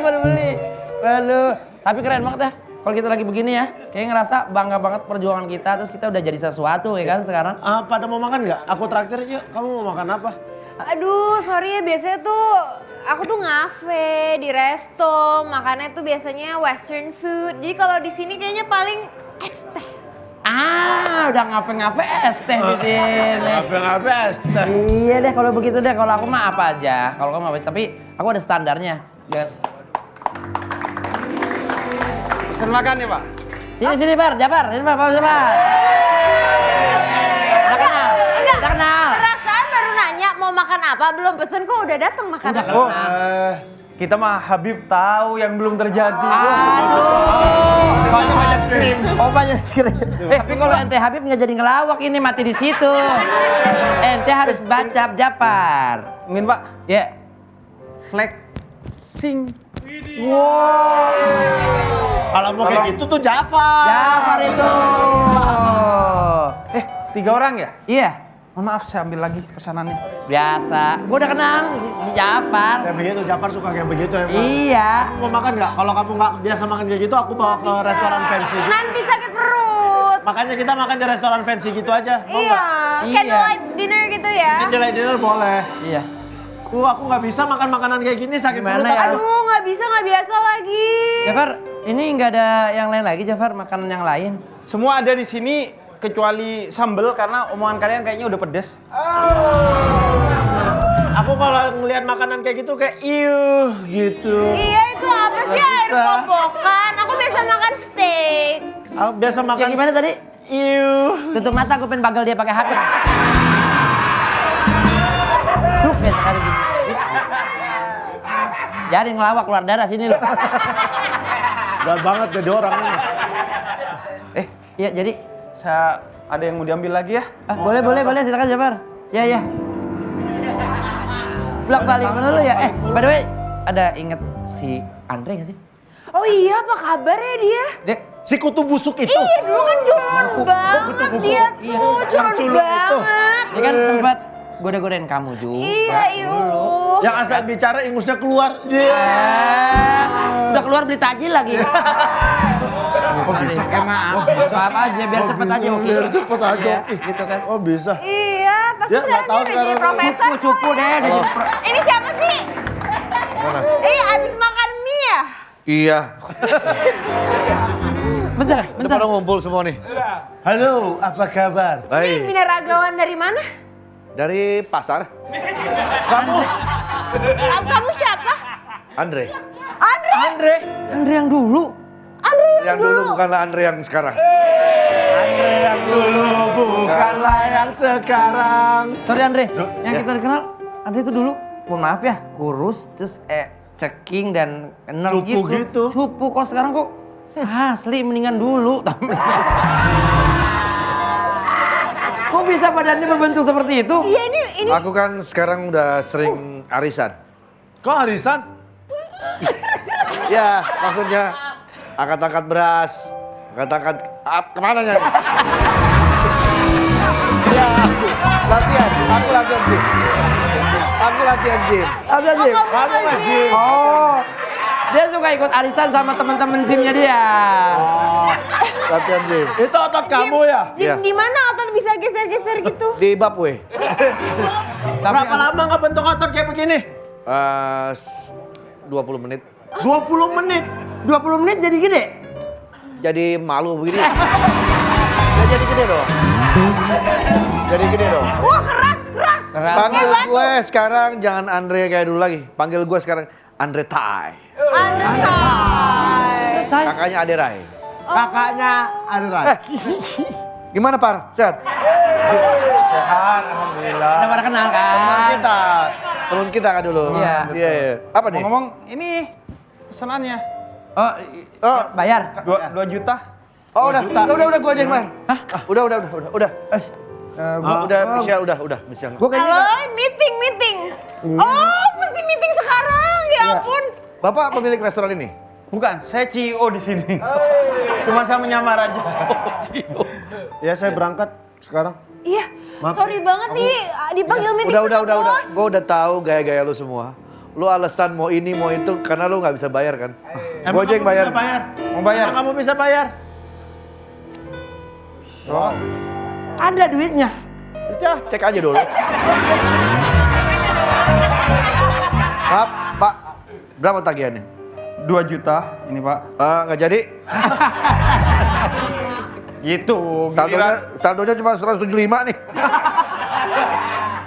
baru beli. Aduh, tapi keren banget ya. Kalau kita lagi begini ya, kayak ngerasa bangga banget perjuangan kita, terus kita udah jadi sesuatu ya kan sekarang. Pada mau makan nggak? Aku traktir yuk. Kamu mau makan apa? Aduh, sorry ya, biasanya tuh aku tuh ngafe di resto, makannya tuh biasanya western food. Jadi kalau di sini kayaknya paling es teh. Udah ngafe-ngafe es teh di sini. Ngafe-ngafe es teh. Iya deh, kalau begitu deh. Kalau aku mah apa aja. Kalau kamu apa, tapi aku ada standarnya. Pesen makan ya Pak? Sini Bar, Jabar. Sini Pak Jabar. Udah kenal. Perasaan baru nanya mau makan apa, belum pesen kok udah datang makanan. Kita mah Habib tahu yang belum terjadi. Banyak krim. Oh banyak krim. Tapi kalau ente Habib nggak jadi ngelawak ini mati di situ. Ente harus baca Japar. Ingin Pak? Ya. Flexing. Wow. Kalau mau kayak gitu tuh Jafar. Jafar itu. 3 orang ya? Iya. Mohon maaf saya ambil lagi pesanannya. Biasa. Gua udah kenal si Jafar. Kayak begitu, Jafar suka kayak begitu emang. Iya. Mau makan nggak? Kalau kamu nggak biasa makan kayak gitu, aku bawa ke restoran fancy. Nanti sakit perut. Makanya kita makan di restoran fancy gitu aja. Mau Iya, nggak? candlelight dinner gitu ya. Candlelight dinner boleh. Iya. Aku nggak bisa makan makanan kayak gini, sakit perut. ya? Aduh, nggak bisa, nggak biasa lagi. Jafar, ini nggak ada yang lain lagi Jafar, makanan yang lain. Semua ada di sini kecuali sambel karena omongan kalian kayaknya udah pedes. Aku kalau ngelihat makanan kayak gitu kayak iuh gitu. Iya, itu apa sih air kobokan? Aku biasa makan steak. Aku biasa makan. Ya gimana tadi? Iuh. Tutup mata, aku pengen bagel dia pakai HP. Tuh, kayak sekali gitu. Jadi ngelawak keluar darah sini loh. Gak banget jadi orang ini. Iya, jadi Saya ada yang mau diambil lagi ya? boleh silakan Jafar. Ya. Blok balik dulu ya. By the way, ada inget si Andre nggak sih? Oh iya, apa kabarnya dia? Dek, Si kutu busuk itu. Iya, dulu kan culun banget dia tuh, culun banget. dia kan sempat goda-godain kamu juga. Iya, yuk. Yang asal bicara ingusnya keluar. Udah keluar beli takjil lagi. Kok bisa? Maaf, apa aja biar cepet aja Oki. Biar cepet aja Iya, Oki. gitu kan. Oh bisa. Iya, pasti Ya, nggak sekarang tahu dia udah jadi sekarang. profesor. Cupu deh. udah jadi Ini siapa sih? Mana? Abis makan mie ya? Iya. Bentar. Udah pada ngumpul semua nih. Halo, apa kabar? Baik. Binaragawan dari mana? Dari pasar. Kamu? Kamu siapa? Andre. Andre. Andre yang dulu. Yang dulu bukanlah Andre yang sekarang. Andre yang dulu bukanlah yang sekarang. Sorry Andre, yang kita kenal Andre itu dulu, mohon maaf ya, kurus terus ceking dan nerd Cupu gitu. Cupu, kok sekarang kok asli mendingan dulu. Kok bisa badannya berbentuk seperti itu? Iya, ini. Aku kan sekarang udah sering arisan. Kok arisan? Ya, maksudnya angkat-angkat beras, angkat-angkat kemana ya? Ya, latihan. Aku latihan gym. Aku latihan gym. Kamu nge-gym. Oh, dia suka ikut arisan sama teman-teman gymnya dia. Latihan gym. Itu otot kamu ya? Jim, Iya. di mana otot bisa geser-geser gitu? Di Bapwe. Berapa lama nggak bentuk otot kayak begini? 20 menit. 20 menit. 20 menit jadi gede? Jadi malu begini. jadi gede dong. Jadi gede dong. Wah keras. Panggil gue sekarang jangan Andre kayak dulu lagi. Panggil gue sekarang Andre Tai. Kakaknya Ade Rai. Kakaknya Ade Rai. Gimana Par? Sehat? Sehat, alhamdulillah. Udah pada kenal kan? Temen kita kan dulu. Iya. Iya. Apa nih? Ngomong ini pesanannya Oh, Bayar. 2 juta. oh udah gue aja yang bayar. Hah? Udah. Udah, Michelle, udah, Michelle. Gue kayaknya Halo, meeting. Oh, mesti meeting sekarang. Ya ampun. Bapak pemilik restoran ini? Bukan, saya CEO di sini. Cuma saya menyamar aja. Ya saya berangkat sekarang. Iya, Maaf. sorry banget nih dipanggil meeting Udah. sama bos. Gue udah tahu gaya-gaya lu semua. Lu alasan mau ini mau itu karena lu nggak bisa bayar kan? Gue aja yang bayar. Mau bayar? Emang kamu bisa bayar? Oh, ada duitnya. ya cek aja dulu. Maaf, Pak. Berapa tagihannya? 2 juta ini Pak. Nggak jadi. Gitu. Saldonya cuma 175 nih.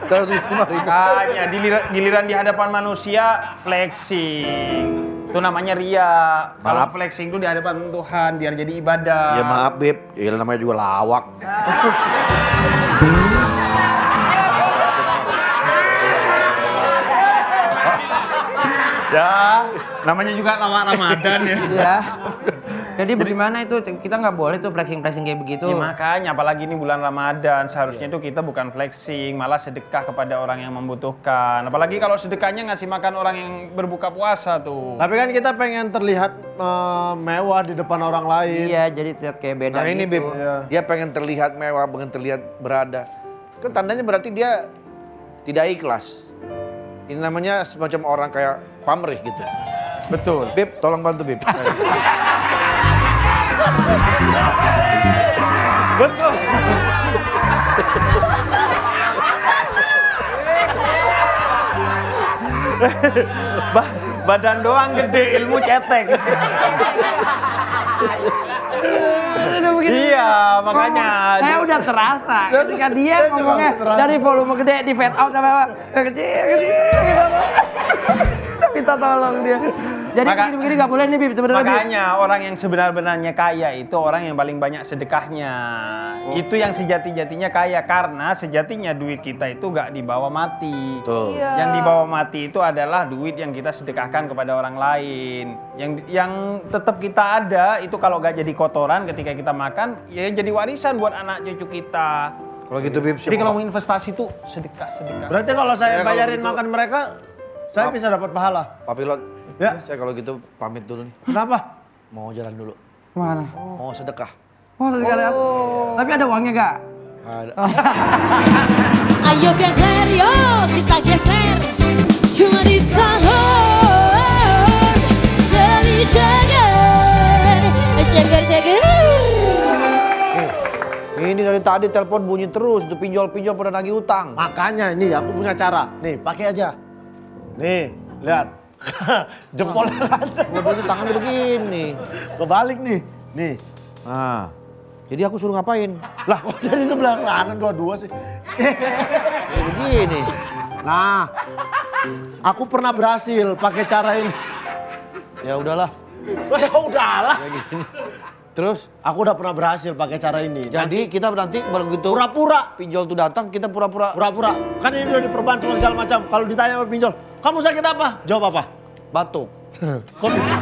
175 ribu. Makanya giliran di hadapan manusia flexing. Itu namanya ria. Kalau Maaf. flexing itu di hadapan Tuhan biar jadi ibadah. Ya maaf, Bib. Ya namanya juga lawak. Ya, namanya juga lawak Ramadan ya. Iya. Jadi bagaimana itu? Kita nggak boleh tuh flexing-flexing kayak begitu. Ya, makanya apalagi ini bulan Ramadan, seharusnya itu kita bukan flexing, malah sedekah kepada orang yang membutuhkan. Apalagi kalau sedekahnya ngasih makan orang yang berbuka puasa tuh. Tapi kan kita pengen terlihat mewah di depan orang lain. Iya, jadi terlihat kayak beda Nah ini, gitu. Bib. Dia pengen terlihat mewah, pengen terlihat berada. Kan tandanya berarti dia tidak ikhlas. Ini namanya semacam orang kayak pamrih gitu. Betul. Bib, tolong bantu Bib. Betul. Badan doang gede, ilmu cetek. Iya, makanya. Saya udah terasa ketika dia ngomongnya dari volume gede di fade out sampai kecil gitu. Minta tolong dia. Jadi begini-begini nggak boleh nih Bib sebenarnya. Makanya orang yang sebenar-benarnya kaya itu orang yang paling banyak sedekahnya. Itu yang sejati-jatinya kaya karena sejatinya duit kita itu nggak dibawa mati. Tuh. Yang dibawa mati itu adalah duit yang kita sedekahkan kepada orang lain. Yang tetap kita ada itu kalau nggak jadi kotoran ketika kita makan, ya jadi warisan buat anak cucu kita. Kalau gitu Bib, Jadi kalau mau investasi itu sedekah. Berarti kalau saya Ya, kalau bayarin gitu- makan mereka, saya bisa dapat pahala. Pak Pilot, Ya. saya kalau gitu pamit dulu nih. Kenapa? Mau jalan dulu. Mana? Mau sedekah. Oh, sekali. Tapi ada uangnya gak? Ada. Ayo geser, yuk kita geser. Cuma di sahur dari Syagar. Ini dari tadi telepon bunyi terus, tuh pinjol-pinjol pada nagih utang. Makanya ini aku punya cara. Nih, pakai aja. Nih, lihat. Jempolnya kan. Nggak bisa tangannya begini. Kebalik nih. Nih. Nah, jadi aku suruh ngapain? Lah kok jadi sebelah kanan dua-dua sih? Ya, begini. Nah, aku pernah berhasil pakai cara ini. Ya udahlah. Ya udahlah. Ya gini. Terus? Aku udah pernah berhasil pakai cara ini. Jadi kita nanti begitu Pura-pura. pinjol tuh datang, kita pura-pura. Pura-pura. Kan ini udah diperban semua segala macam. Kalau ditanya sama pinjol, kamu sakit apa? Jawab apa? Batuk. Kok bisa?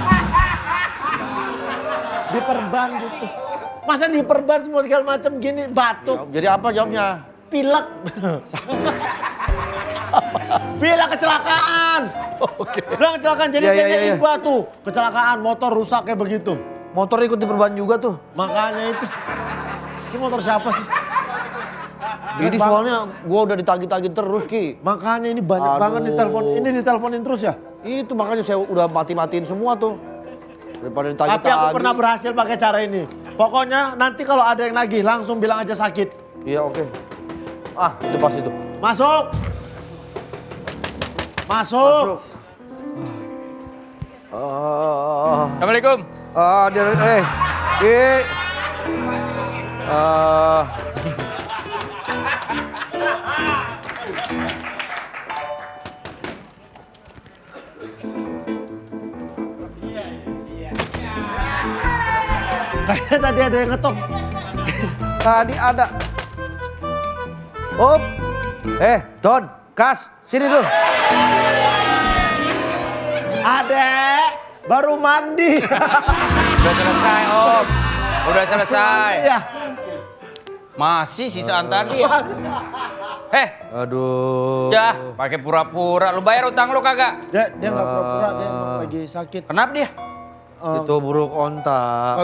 Diperban gitu. Masa diperban semua segala macam gini batuk, Jadi apa jawabnya? pilek. Pilek kecelakaan. Oke. Udah kecelakaan jadi Iya, iya, kayaknya iya. iba tuh. Kecelakaan motor rusak kayak begitu. Motor ikut diperban juga tuh. Makanya itu. Ini motor siapa sih? Jadi Bang. soalnya gua udah ditagih-tagih terus Ki. Makanya ini banyak Aduh. banget ditelepon. Ini diteleponin terus ya? Itu makanya saya udah mati-matiin semua tuh. Daripada ditagih-tagih. Tapi aku pernah berhasil pakai cara ini. Pokoknya nanti kalau ada yang nagih langsung bilang aja sakit. Iya oke. Ah itu pas itu. Masuk. Masuk. Ah, Assalamualaikum. dia, Ki. Kayaknya tadi ada yang ngetok. Tadi ada. Up. Don, Kas, sini dulu. Adek, baru mandi. Udah selesai, Om. Udah selesai. Iya. Masih sisaan tadi ya? Aduh. Ya, pakai pura-pura. Lu bayar utang lu kagak? Dia nggak pura-pura, dia emang lagi sakit. Kenapa dia? Itu buruk onta.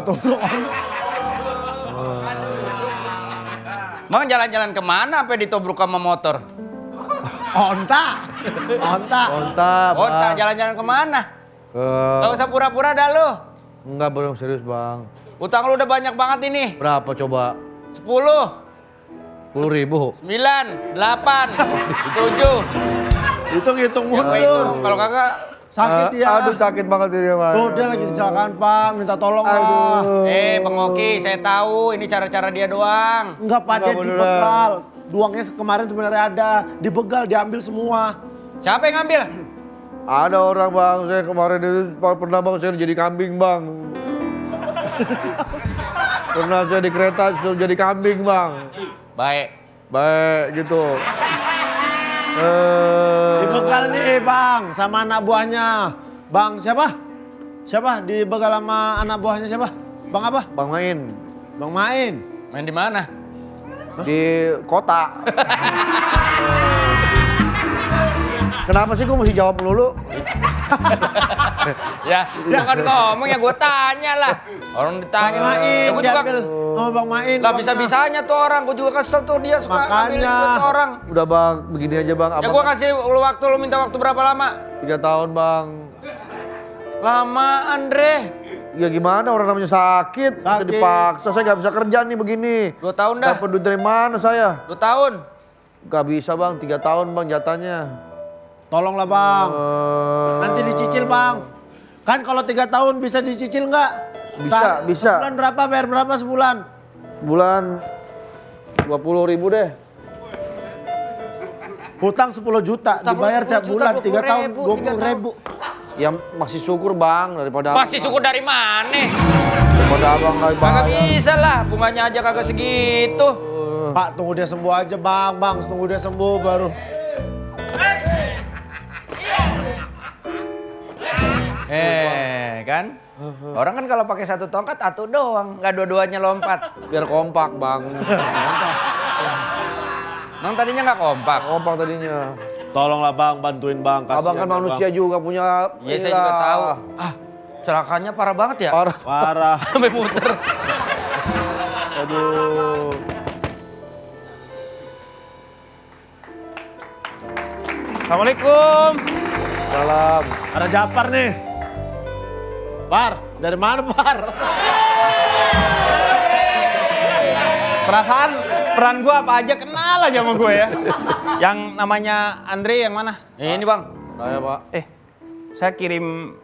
Mau jalan-jalan kemana? Apa ditobruk sama motor? Onta. Onta, Onta Bang. jalan-jalan kemana? Gak usah pura-pura dah lu. Enggak, belum serius, Bang. Utang lu udah banyak banget ini. Berapa coba? 10, 10.000. 9, 8, 7. Hitung-hitung Yang gue mundur. hitung. Kalau kagak, Sakit dia. Aduh, sakit banget dia, Bang. Tuh, dia lagi kecelakaan, Pak. Minta tolong, Pak. Bang Oki, saya tahu ini cara-cara dia doang. Enggak, Pak, dia Enggak dibegal. Duangnya kemarin sebenarnya ada. Dibegal, diambil semua. Siapa yang ngambil? Ada orang, Bang. Saya kemarin itu pernah, Bang, saya jadi kambing, Bang. Pernah saya di kereta suruh jadi kambing, Bang. Baik gitu. Dibegal nih, Bang, sama anak buahnya. Bang siapa? Siapa? Dibegal sama anak buahnya siapa? Bang apa? Bang Main. Bang Main. Main di mana? Di kota. Kenapa sih gue mesti jawab melulu? Ya, bukan ngomong ya gue tanya lah. Orang ditanya. Bang Main, Ya, gua juga, diambil sama Bang Main. lah bisa-bisanya tuh orang. Gue juga kesel tuh dia suka ngambil Makanya. duit orang. Udah, Bang, begini aja, Bang. Ya gue kasih lu waktu, lu minta waktu berapa lama? 3 tahun, Bang. Lama, Andre. Ya gimana, orang namanya sakit. Bisa Sakit. dipaksa, saya gak bisa kerja nih begini. 2 tahun dah. Dapat duit dari mana saya? 2 tahun. Gak bisa, Bang, 3 tahun, Bang, jatahnya. Tolonglah, Bang. Eh, Nanti dicicil, Bang. Kan kalau 3 tahun bisa dicicil nggak? Bisa. Sebulan berapa? Bayar berapa sebulan? Bulan 20.000 deh. Hutang 10 juta, Hutang lu dibayar 10 tiap juta, bulan 3 tahun 20.000. 20.000. Ya masih syukur, Bang, daripada Masih syukur dari mana? daripada Abang gak Kagak bayar. bisa lah, bunganya aja kagak segitu. Pak, tunggu dia sembuh aja, Bang. Bang, tunggu dia sembuh baru. Kan? Orang kan kalau pakai satu tongkat, satu doang, nggak dua-duanya lompat. Biar kompak, Bang. Emang tadinya nggak kompak? Kompak tadinya. Tolonglah, Bang, bantuin, Bang. Abang kan Kasihan, manusia juga punya. Iya, saya juga tahu. Celakanya parah banget ya? Parah. Parah. Sampai muter. Aduh. Assalamualaikum. Salam. Ada Japar nih. Par, dari mana, Par? Perasaan peran gua apa aja kenal aja sama gue ya. Yang namanya Andre yang mana? Ini bang. Saya, Pak. Saya kirim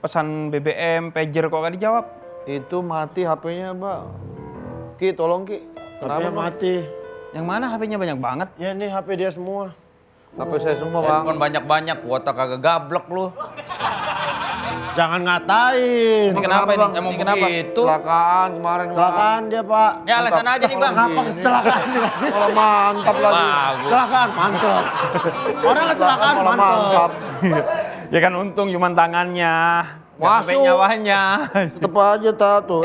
pesan BBM, pager kok gak dijawab. Itu mati HP-nya, Bang. Ki, tolong Ki. Kenapa, HP-nya Bang? mati. Yang mana HP-nya banyak banget? Ya ini HP dia semua. HP saya semua, Bang. Handphone banyak-banyak, kuota kagak gablek lu. Jangan ngatain. Ini kenapa ini? Emang Ini kenapa? begitu? Kecelakaan kemarin, Bang. Kecelakaan dia, Pak. Ya alasan aja nih bang. Kenapa kecelakaan dikasih? Malah mantap lagi. Bagus. Kecelakaan, mantap. Orang kecelakaan, Malah mantap. Ya kan untung cuma tangannya. Nggak Masuk. sampai nyawanya. Tetep aja, tuh.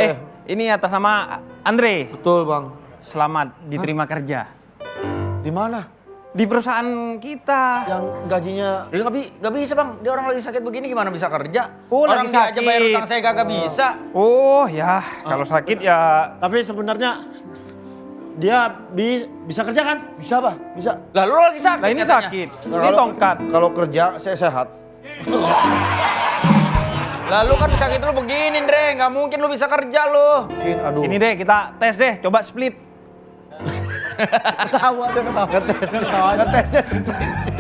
Ini atas nama Andre. Betul, Bang. Selamat diterima kerja. Di mana? Di perusahaan kita. Yang gajinya Dia nggak bisa bang. Dia orang lagi sakit begini gimana bisa kerja? Oh, orang lagi dia aja bayar sakit. utang saya kagak bisa. Oh ya, kalau sakit ya Tapi sebenarnya dia bisa kerja kan? bisa, Pak? Bisa. Lah lu lagi sakit lah ini katanya. sakit. Ini tongkat. Kalau kerja saya sehat. Lah lu kan sakit lu begini Dre. Nggak mungkin lu bisa kerja lu. Mungkin, aduh. Ini deh kita tes deh, coba split. Ketawa dia ketawa. Ngetesnya sprint.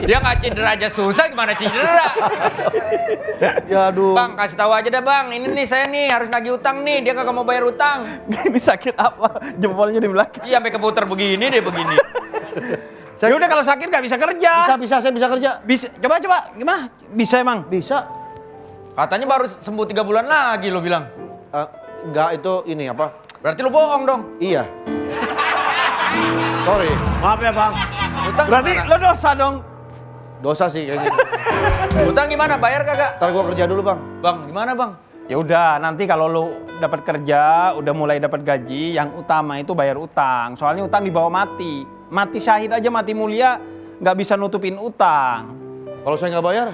Dia nggak cedera aja susah, gimana cedera? Ya aduh. Bang, kasih tahu aja dah bang. Ini nih saya nih harus nagih utang nih. Dia kagak mau bayar utang. Ini sakit apa? Jempolnya di belakang. Iya sampai keputar begini deh begini. Ya udah kalau sakit nggak bisa kerja. Bisa, saya bisa kerja. Bisa. Coba gimana? Bisa emang? Bisa. Katanya baru sembuh 3 bulan lagi lo bilang. Enggak, itu ini apa? Berarti lo bohong dong. Iya. Sorry. Maaf ya bang. Utang Berarti gimana? lo dosa dong. Dosa sih kayaknya. Utang gimana? Bayar kagak? Ntar gua kerja dulu bang. Bang, gimana bang? Ya udah, nanti kalau lo dapat kerja, udah mulai dapat gaji, yang utama itu bayar utang. Soalnya utang dibawa mati. Mati syahid aja, mati mulia, nggak bisa nutupin utang. Kalau saya nggak bayar?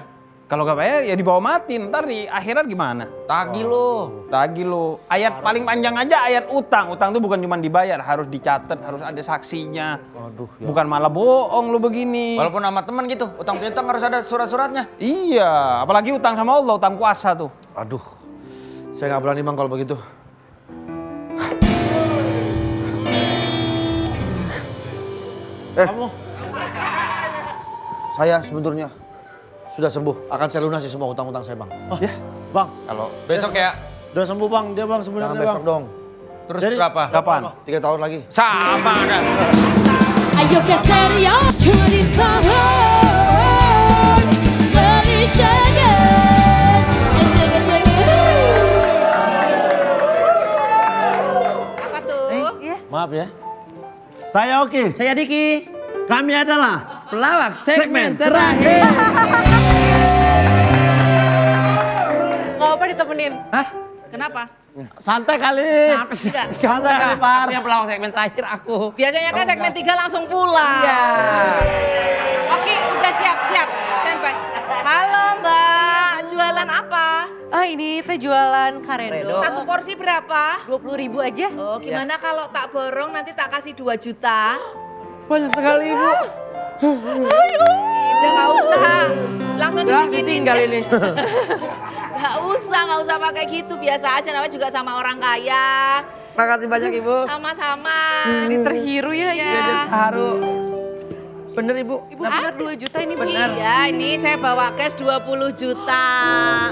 Kalau nggak bayar ya dibawa mati. Ntar di akhirat gimana? Tagih lo. Tagih lo. Ayat paling panjang aja ayat utang. Utang tuh bukan cuma dibayar, harus dicatat, harus ada saksinya. Waduh. Bukan malah bohong lo begini. Walaupun sama teman gitu, utang piutang harus ada surat-suratnya. Iya, apalagi utang sama Allah, utang kuasa tuh. Aduh. Saya nggak berani bang kalau begitu. Kamu? Saya sebenarnya sudah sembuh. Akan saya lunasi semua utang-utang saya bang. Oh, ya. Bang, Kalau Besok ya. udah sembuh bang, dia bang Jangan sebenarnya besok bang. dong. Terus Jadi- berapa? kapan? 3 tahun lagi. Sama ada. Ayo geser yo cuma di sahur Melishagan Apa tuh? Maaf ya. Saya Oki. Saya Diki. Kami adalah Pelawak segmen terakhir. Nggak apa ditemenin. Hah? Kenapa? Santai kali. Apa sih? Santai kali Par. Yang pelawak segmen terakhir aku. Biasanya kan segmen 3 langsung pulang. Iya. Oke, udah siap. Standby. Halo Mbak, jualan apa? Ah ini teh jualan karedo. Satu porsi berapa? 20.000 aja. Oh, gimana kalau tak borong nanti tak kasih 2 juta? Banyak sekali ibu. Udah nggak usah. Langsung Udah dibikinin. ditinggal ini. Nggak usah pakai gitu. Biasa aja namanya juga sama orang kaya. Makasih banyak ibu. Sama-sama. Ini terhiru ya. Iya. Haru. Bener ibu. Ibu benar 2 juta ini Benar. Iya, ini saya bawa cash 20 juta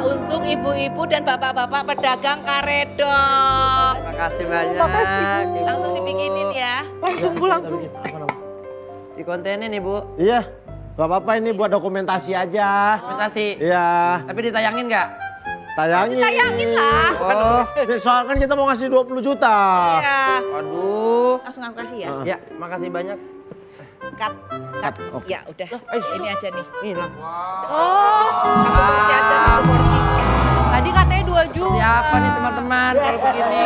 untuk ibu-ibu dan bapak-bapak pedagang karedok. Makasih banyak. Makasih, Bu. Langsung dibikinin ya. Langsung Bu langsung. Dikontenin ibu. Iya. Gak apa-apa ini buat dokumentasi aja. Dokumentasi. Iya. Tapi ditayangin nggak? Tayangin. Tayangin lah. Oh. Soalnya kan kita mau ngasih 20 juta. Iya. Aduh. Langsung aku kasih ya. Ya, makasih banyak. Cut. Ya udah. Ini aja nih. Ini lah. Oh. Satu porsi aja, satu porsi. Tadi katanya 2 juta. Siapa nih teman-teman kalau begini?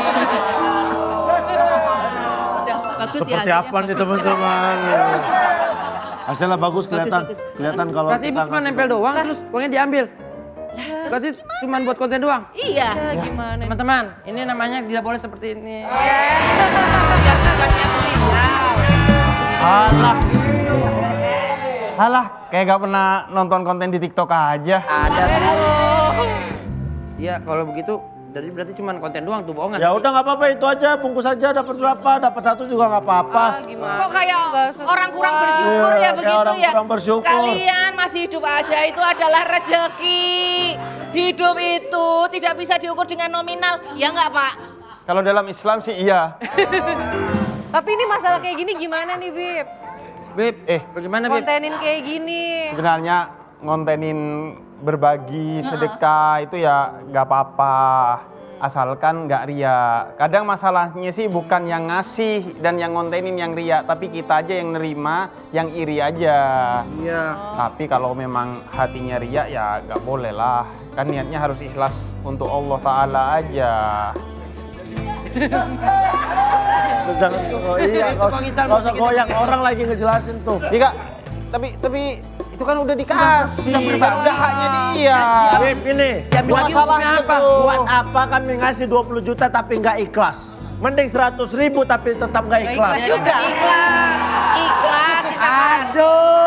Udah bagus ya Seperti hasilnya. apa nih teman-teman? Hasilnya bagus kelihatan. bagus. Kelihatan kalau Berarti ibu kita cuma ngasih- nempel doang terus uangnya diambil. Berarti cuma buat konten doang. Iya. Ya, gimana? Teman-teman, ini namanya tidak boleh seperti ini. Biar tugasnya beliau. Alah, kayak gak pernah nonton konten di TikTok aja. Ada sih. Iya, kalau begitu berarti cuma konten doang tuh bohongan. Ya udah nggak apa-apa itu aja bungkus aja dapat berapa dapat 1 juga nggak apa-apa. Gimana? Kok kayak orang kurang bersyukur Iya, ya kayak begitu orang ya? kurang bersyukur. Kalian masih hidup aja itu adalah rezeki. Hidup itu tidak bisa diukur dengan nominal, ya nggak Pak? Kalau dalam Islam sih iya. Tapi ini masalah kayak gini gimana nih Bib? Beb, bagaimana Beb? Kontenin kayak gini. Sebenarnya ngontenin berbagi sedekah itu ya nggak apa-apa, asalkan nggak ria. Kadang masalahnya sih bukan yang ngasih dan yang ngontenin yang ria, tapi kita aja yang nerima, yang iri aja. Iya. Tapi kalau memang hatinya ria ya nggak boleh lah, kan niatnya harus ikhlas untuk Allah Ta'ala aja. Jangan iya nggak usah goyang orang lagi ngejelasin tuh. Iya, tapi itu kan udah dikasih, udah haknya dia. Bib ini Diambil buat lagi salahnya uangnya apa? tuh. Buat apa kami ngasih 20 juta tapi nggak ikhlas? Mending 100.000 tapi tetap nggak ikhlas. Ikhlas, ikhlas kita kasih.